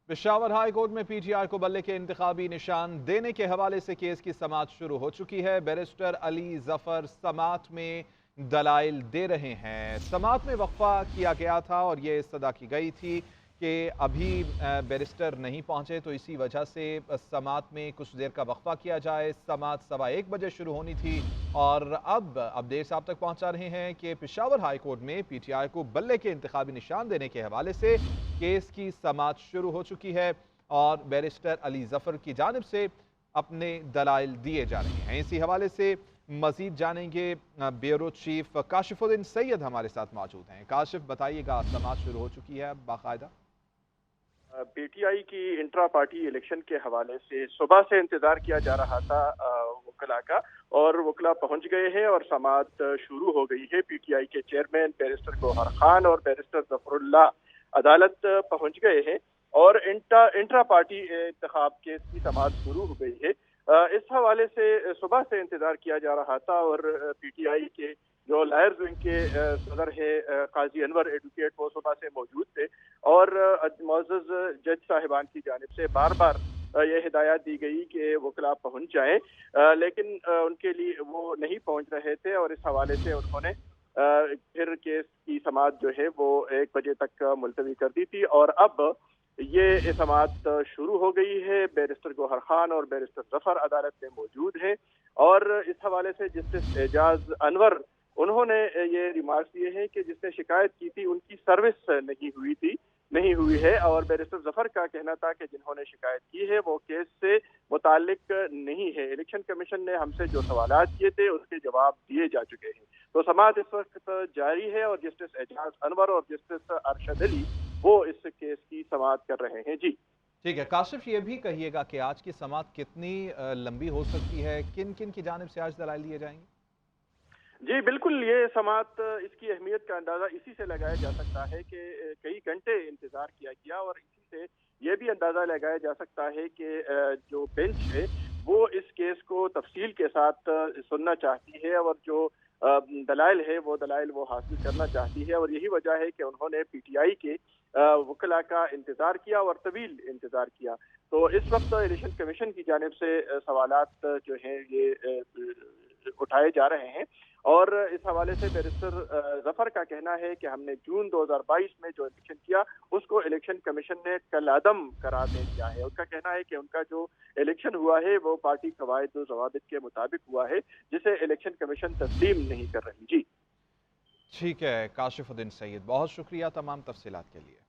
Peshawar high court में PTI को बल्ले के इंतखाबी निशान देने के हवाले से केस की समाअत शुरू हो चुकी है। बैरिस्टर अली जफर समाअत में दलाइल दे रहे हैं। समाअत में वक्फा किया गया था और ये सदा की गई थी कि अभी बैरिस्टर नहीं पहुंचे, तो इसी वजह से समाअत में कुछ देर का वक्फा किया जाए। समाअत 1:15 बजे शुरू होनी थी और अब देर साहब तक पहुंचा रहे हैं कि पेशावर हाई कोर्ट में पीटीआई को बल्ले के इंतखाबी निशान देने के हवाले से केस की समाअत शुरू हो चुकी है और बैरिस्टर अली जफर की जानिब से अपने दलाइल दिए जा रहे हैं। इसी हवाले से मजीद जानेंगे। ब्यूरो चीफ काशिफुद्दीन सैयद हमारे साथ मौजूद हैं। काशिफ, बताइएगा, समाअत शुरू हो चुकी है बाकायदा? पीटीआई की इंट्रा पार्टी इलेक्शन के हवाले से सुबह से इंतजार किया जा रहा था वकला का, और वकला पहुंच गए हैं और समाअत शुरू हो गई है। पीटीआई के चेयरमैन बैरिस्टर गौहर खान और बैरिस्टर जफरुल्लाह अदालत पहुंच गए हैं और इंट्रा पार्टी इंतखाब केस की समाअत शुरू हो गई है। इस हवाले से सुबह से इंतजार किया जा रहा था और पीटीआई के जो लायर्स विंग के सदर है काजी अनवर एडवोकेट, वो सुबह से मौजूद थे और मुअज़्ज़ज़ जज साहिबान की जानिब से बार बार ये हिदायत दी गई कि वकला पहुंच जाएं, लेकिन उनके लिए वो नहीं पहुंच रहे थे और इस हवाले से उन्होंने फिर केस की समाअत जो है वो 1 बजे तक मुलतवी कर दी थी और अब ये समाअत शुरू हो गई है। बैरिस्टर गौहर खान और बैरिस्टर जफर अदालत में मौजूद हैं और इस हवाले से जस्टिस एजाज अनवर, उन्होंने ये रिमार्क्स दिए हैं कि जिसने शिकायत की थी उनकी सर्विस नहीं हुई है और बैरिस्टर जफर का कहना था कि जिन्होंने शिकायत की है वो केस से मुताल्लिक नहीं है। इलेक्शन कमीशन ने हमसे जो सवालात किए थे उसके जवाब दिए जा चुके हैं। तो समाअत इस वक्त जारी है और जस्टिस एजाज अनवर और जस्टिस अरशद अली वो इस केस की समाअत कर रहे हैं। जी ठीक है काशिफ, ये भी कहिएगा कि आज की समाअत कितनी लंबी हो सकती है, किन किन की जानिब से आज दलाइल दिए जाएंगे? जी बिल्कुल, ये समाअत इसकी अहमियत का अंदाजा इसी से लगाया जा सकता है कि कई घंटे इंतजार किया गया और इसी से ये भी अंदाजा लगाया जा सकता है कि जो बेंच है वो इस केस को तफसील के साथ सुनना चाहती है और जो दलाइल है वो दलाइल वो हासिल करना चाहती है और यही वजह है कि उन्होंने पीटीआई के वकला का इंतजार किया और तवील इंतजार किया। तो इस वक्त इलेक्शन कमीशन की जानिब से सवालात जो हैं ये उठाए जा रहे हैं और इस हवाले से बैरिस्टर जफर का कहना है कि हमने जून 2022 में जो इलेक्शन किया उसको इलेक्शन कमीशन ने कलादम करार दे दिया है। उनका कहना है कि उनका जो इलेक्शन हुआ है वो पार्टी कवायद और ज़वाबित के मुताबिक हुआ है, जिसे इलेक्शन कमीशन तस्लीम नहीं कर रही। जी ठीक है काशिफुद्दीन सैयद, बहुत शुक्रिया तमाम तफसीलात के लिए।